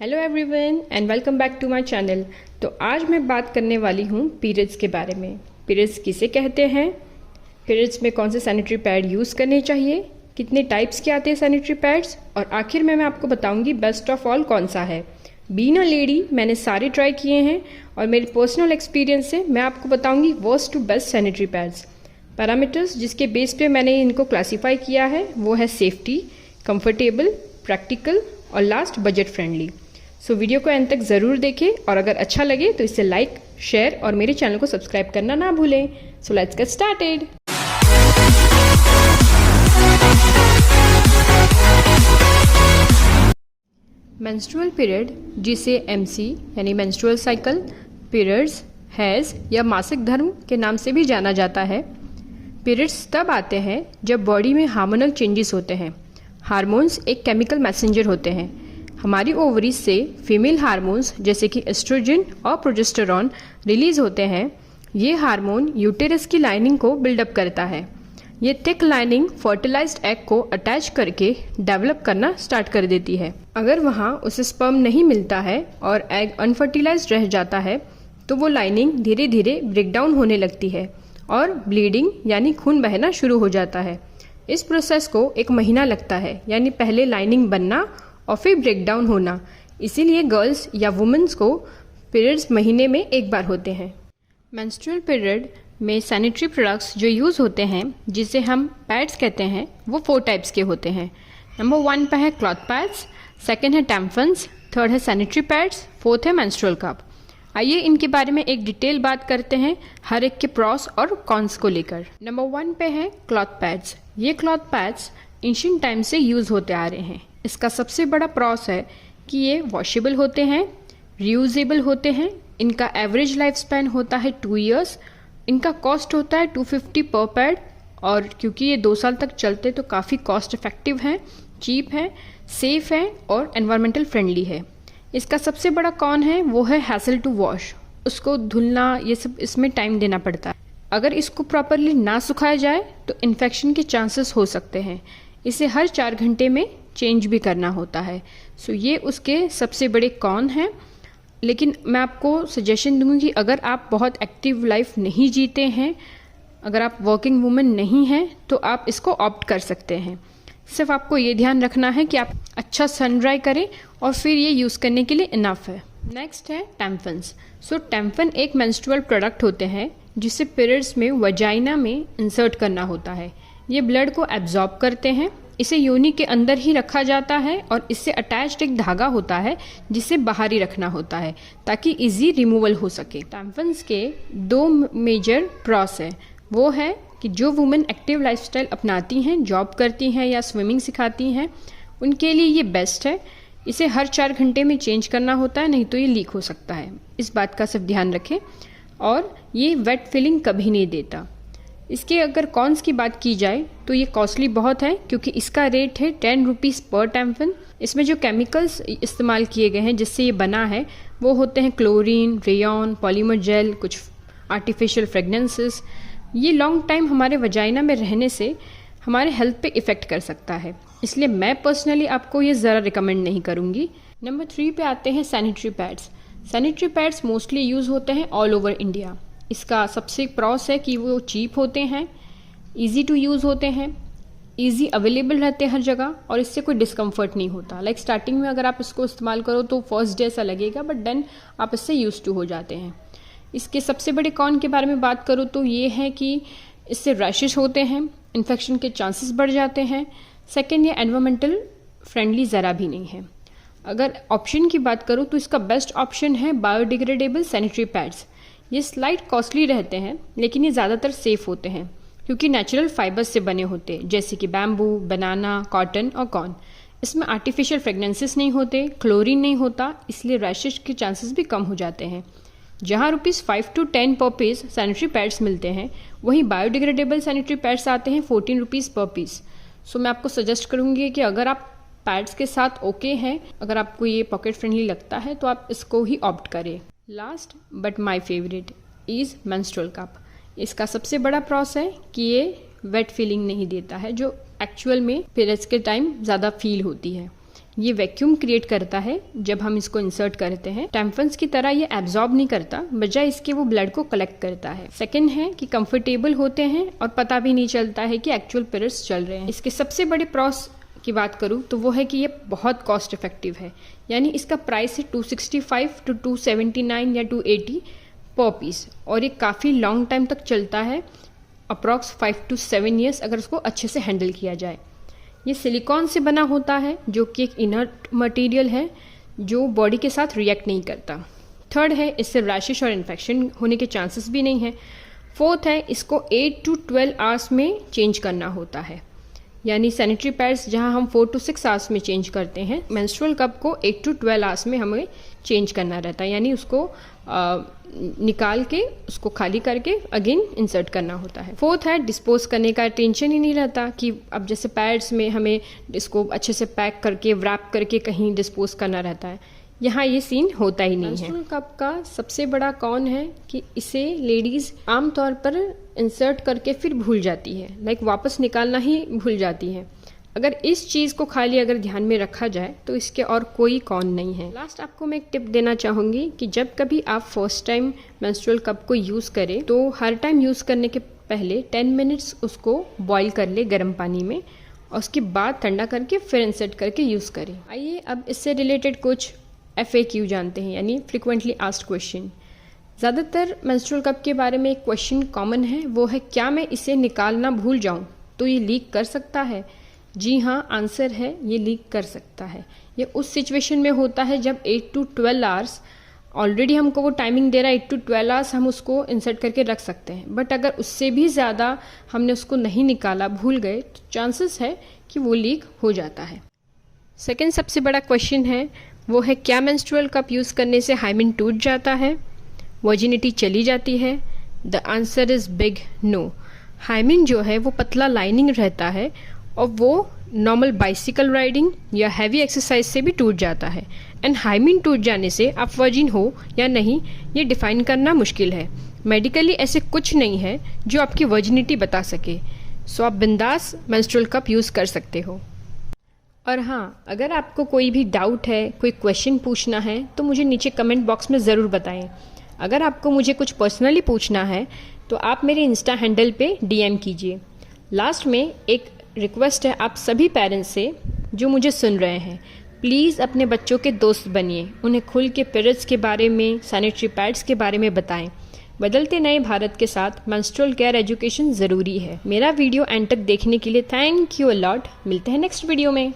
Hello everyone and welcome back to my channel. तो आज मैं बात करने वाली हूँ पीरियड्स के बारे में। पीरियड्स किसे कहते हैं, पीरियड्स में कौन से सैनिटरी पैड यूज़ करने चाहिए, कितने टाइप्स के आते हैं सैनिटरी पैड्स, और आखिर में मैं आपको बताऊंगी बेस्ट ऑफ ऑल कौन सा है। बीइंग अ लेडी मैंने सारे ट्राई किए हैं और मेरे पर्सनल एक्सपीरियंस से मैं आपको बताऊँगी worst to best sanitary pads. Parameters जिसके बेस पे मैंने इनको क्लासीफाई किया है वो है सेफ्टी, कंफर्टेबल, प्रैक्टिकल और last budget friendly. So video को एंड तक ज़रूर देखें और अगर अच्छा लगे तो इसे लाइक, शेयर और मेरे चैनल को सब्सक्राइब करना ना भूलें। So let's get started. Menstrual period जिसे एमसी यानी मेंस्ट्रुअल साइकिल, पीरियड्स, हैज़ या मासिक धर्म के नाम से भी जाना जाता है। पीरियड्स तब आते हैं जब बॉडी में हार्मोनल चेंजेस होते हैं। हार्मोन्स एक केमिकल मैसेंजर होते हैं। हमारी ओवरीज से फीमेल हार्मोन्स जैसे कि एस्ट्रोजन और प्रोजेस्टेरॉन रिलीज होते हैं। ये हार्मोन यूटेरस की लाइनिंग को बिल्डअप करता है। ये थिक लाइनिंग फर्टिलाइज्ड एग को अटैच करके डेवलप करना स्टार्ट कर देती है। अगर वहाँ उसे स्पर्म नहीं मिलता है और एग अनफर्टिलाइज्ड रह जाता है तो वो लाइनिंग धीरे धीरे ब्रेक डाउन होने लगती है और ब्लीडिंग यानी खून बहना शुरू हो जाता है। इस प्रोसेस को 1 महीना लगता है, यानी पहले लाइनिंग बनना और फिर ब्रेकडाउन होना। इसीलिए गर्ल्स या वुमेन्स को पीरियड्स महीने में 1 बार होते हैं। मेंस्ट्रुअल पीरियड में सैनिटरी प्रोडक्ट्स जो यूज़ होते हैं जिसे हम पैड्स कहते हैं वो 4 टाइप्स के होते हैं। नंबर 1 पे है क्लॉथ पैड्स, सेकेंड है टैम्पन्स, थर्ड है सैनिटरी पैड्स, फोर्थ है मेंस्ट्रुअल कप। आइए इनके बारे में एक डिटेल बात करते हैं हर एक के प्रॉस और कॉन्स को लेकर। नंबर 1 पे है क्लॉथ पैड्स। ये क्लॉथ पैड्स एंशिएंट टाइम से यूज़ होते आ रहे हैं। इसका सबसे बड़ा प्रॉस है कि ये वॉशेबल होते हैं, रीयूजेबल होते हैं, इनका एवरेज लाइफ स्पैन होता है 2 इयर्स, इनका कॉस्ट होता है 250 पर पैड, और क्योंकि ये 2 साल तक चलते तो काफ़ी कॉस्ट इफेक्टिव हैं, चीप हैं, सेफ हैं और एनवायरमेंटल फ्रेंडली है। इसका सबसे बड़ा कॉन है वो है हैसल टू वॉश। उसको धुलना ये सब इसमें टाइम देना पड़ता है। अगर इसको प्रॉपरली ना सुखाया जाए तो इन्फेक्शन के चांसेस हो सकते हैं। इसे हर 4 घंटे में चेंज भी करना होता है। सो ये उसके सबसे बड़े कॉन हैं। लेकिन मैं आपको सजेशन दूंगी कि अगर आप बहुत एक्टिव लाइफ नहीं जीते हैं, अगर आप वर्किंग वुमेन नहीं हैं तो आप इसको ऑप्ट कर सकते हैं। सिर्फ आपको ये ध्यान रखना है कि आप अच्छा सन ड्राई करें और फिर ये यूज़ करने के लिए इनफ है। नेक्स्ट है टैम्पन्स। सो टैम्पन एक मेंस्ट्रुअल प्रोडक्ट होते हैं जिसे पीरियड्स में वजाइना में इंसर्ट करना होता है। ये ब्लड को एब्जॉर्ब करते हैं। इसे योनि के अंदर ही रखा जाता है और इससे अटैच्ड एक धागा होता है जिसे बाहर ही रखना होता है ताकि इजी रिमूवल हो सके। टैम्पन्स के 2 मेजर प्रॉस है। वो है कि जो वुमेन एक्टिव लाइफस्टाइल अपनाती हैं, जॉब करती हैं या स्विमिंग सिखाती हैं, उनके लिए ये बेस्ट है। इसे हर 4 घंटे में चेंज करना होता है, नहीं तो ये लीक हो सकता है। इस बात का सिर्फ ध्यान रखें। और ये वेट फिलिंग कभी नहीं देता। इसके अगर कॉन्स की बात की जाए तो ये कॉस्टली बहुत है क्योंकि इसका रेट है 10 रुपीज़ पर टैम्पन। इसमें जो केमिकल्स इस्तेमाल किए गए हैं जिससे ये बना है वो होते हैं क्लोरीन, रेयॉन, पॉलीमर जेल, कुछ आर्टिफिशियल फ्रेगनेंसेस। ये लॉन्ग टाइम हमारे वजाइना में रहने से हमारे हेल्थ पे इफ़ेक्ट कर सकता है, इसलिए मैं पर्सनली आपको ये ज़रा रिकमेंड नहीं करूँगी। नंबर 3 पे आते हैं sanitary pads. Sanitary pads mostly use होते हैं ऑल ओवर इंडिया। इसका सबसे प्रॉस है कि वो चीप होते हैं, इजी टू यूज़ होते हैं, इजी अवेलेबल रहते हैं हर जगह और इससे कोई डिस्कम्फर्ट नहीं होता। लाइक स्टार्टिंग में अगर आप इसको इस्तेमाल करो तो फर्स्ट डे ऐसा लगेगा, बट देन आप इससे यूज टू हो जाते हैं। इसके सबसे बड़े कॉन के बारे में बात करूँ तो ये है कि इससे रैशेस होते हैं, इन्फेक्शन के चांसेस बढ़ जाते हैं। सेकेंड, ये एनवायरमेंटल फ्रेंडली ज़रा भी नहीं है। अगर ऑप्शन की बात करूँ तो इसका बेस्ट ऑप्शन है बायोडिग्रेडेबल सैनिटरी पैड्स। ये स्लाइट कॉस्टली रहते हैं लेकिन ये ज़्यादातर सेफ होते हैं क्योंकि नेचुरल फाइबर्स से बने होते हैं जैसे कि बैम्बू, बनाना, कॉटन और कॉर्न। इसमें आर्टिफिशियल फ्रेगनेंसेस नहीं होते, क्लोरीन नहीं होता, इसलिए रैशेस के चांसेस भी कम हो जाते हैं। जहाँ ₹5 to 10 पर पीस सैनिटरी पैड्स मिलते हैं वहीं बायोडिग्रेडेबल सैनिटरी पैड्स आते हैं 14 रुपीज़ पर पीस। सो मैं आपको सजेस्ट करूँगी कि अगर आप पैड्स के साथ ओके हैं, अगर आपको ये पॉकेट फ्रेंडली लगता है तो आप इसको ही ऑप्ट करें। Last but my favourite is menstrual cup. इसका सबसे बड़ा प्रॉस है कि ये वेट फीलिंग नहीं देता है जो एक्चुअल में पीरियड्स के टाइम ज़्यादा फील होती है। ये वैक्यूम क्रिएट करता है जब हम इसको इंसर्ट करते हैं। टैम्पन्स की तरह ये एब्जॉर्ब नहीं करता, बजाय इसके वो ब्लड को कलेक्ट करता है। सेकंड है कि कंफर्टेबल होते हैं और पता भी नहीं चलता है कि एक्चुअल पीरियड्स चल रहे हैं। इसके सबसे बड़े प्रॉस की बात करूँ तो वो है कि ये बहुत कॉस्ट इफेक्टिव है, यानी इसका प्राइस है 265 to 279 या 280 पर पीस, और ये काफ़ी लॉन्ग टाइम तक चलता है, अप्रॉक्स 5 to 7 ईयर्स अगर उसको अच्छे से हैंडल किया जाए। ये सिलिकॉन से बना होता है जो कि एक इनर्ट मटेरियल है जो बॉडी के साथ रिएक्ट नहीं करता। थर्ड है इससे रैशेस और इन्फेक्शन होने के चांसेस भी नहीं है। फोर्थ है इसको 8 to 12 आवर्स में चेंज करना होता है, यानी सैनिटरी पैड्स जहां हम 4 to 6 आवर्स में चेंज करते हैं, मेंस्ट्रुअल कप को 8 to 12 आवर्स में हमें चेंज करना रहता है, यानी उसको निकाल के उसको खाली करके अगेन इंसर्ट करना होता है। फोर्थ है डिस्पोज करने का टेंशन ही नहीं रहता कि अब जैसे पैड्स में हमें इसको अच्छे से पैक करके व्रैप करके कहीं डिस्पोज करना रहता है, यहाँ ये सीन होता ही नहीं है। मेंस्ट्रुअल कप का सबसे बड़ा कौन है कि इसे लेडीज आमतौर पर इंसर्ट करके फिर भूल जाती है, लाइक वापस निकालना ही भूल जाती है। अगर इस चीज़ को खाली अगर ध्यान में रखा जाए तो इसके और कोई कौन नहीं है। लास्ट आपको मैं एक टिप देना चाहूँगी कि जब कभी आप फर्स्ट टाइम मेंस्ट्रुअल कप को यूज़ करें तो हर टाइम यूज़ करने के पहले 10 मिनट्स उसको बॉईल कर ले गर्म पानी में, और उसके बाद ठंडा करके फिर इंसर्ट करके यूज़ करें। आइए अब इससे रिलेटेड कुछ FAQ जानते हैं, यानी फ्रिक्वेंटली आस्क्ड क्वेश्चन। ज़्यादातर मेंस्ट्रुअल कप के बारे में एक क्वेश्चन कॉमन है, वो है क्या मैं इसे निकालना भूल जाऊँ तो ये लीक कर सकता है? जी हाँ, आंसर है ये लीक कर सकता है। ये उस सिचुएशन में होता है जब 8 to 12 आवर्स, ऑलरेडी हमको वो टाइमिंग दे रहा है 8 to 12 आवर्स हम उसको इंसर्ट करके रख सकते हैं, बट अगर उससे भी ज़्यादा हमने उसको नहीं निकाला, भूल गए, तो चांसेस है कि वो लीक हो जाता है। सेकेंड सबसे बड़ा क्वेश्चन है वो है क्या मेंस्ट्रुअल कप यूज़ करने से हाइमेन टूट जाता है, वर्जिनिटी चली जाती है? The answer is big no. Hymen जो है वो पतला लाइनिंग रहता है और वो नॉर्मल बाइसिकल राइडिंग या हैवी एक्सरसाइज से भी टूट जाता है, एंड हाइमेन टूट जाने से आप वर्जिन हो या नहीं ये डिफाइन करना मुश्किल है। मेडिकली ऐसे कुछ नहीं है जो आपकी वर्जिनिटी बता सके, सो आप बिंदास मेंस्ट्रुअल कप यूज़ कर सकते हो। और हाँ, अगर आपको कोई भी डाउट है, कोई क्वेश्चन पूछना है तो मुझे नीचे कमेंट बॉक्स में ज़रूर बताएं। अगर आपको मुझे कुछ पर्सनली पूछना है तो आप मेरे इंस्टा हैंडल पे DM कीजिए। लास्ट में एक रिक्वेस्ट है आप सभी पेरेंट्स से जो मुझे सुन रहे हैं, प्लीज़ अपने बच्चों के दोस्त बनिए, उन्हें खुल के पीरियड्स के बारे में, सैनिटरी पैड्स के बारे में बताएं। बदलते नए भारत के साथ मेंस्ट्रुअल केयर एजुकेशन ज़रूरी है। मेरा वीडियो एंड तक देखने के लिए थैंक यू अ लॉट। मिलते हैं नेक्स्ट वीडियो में।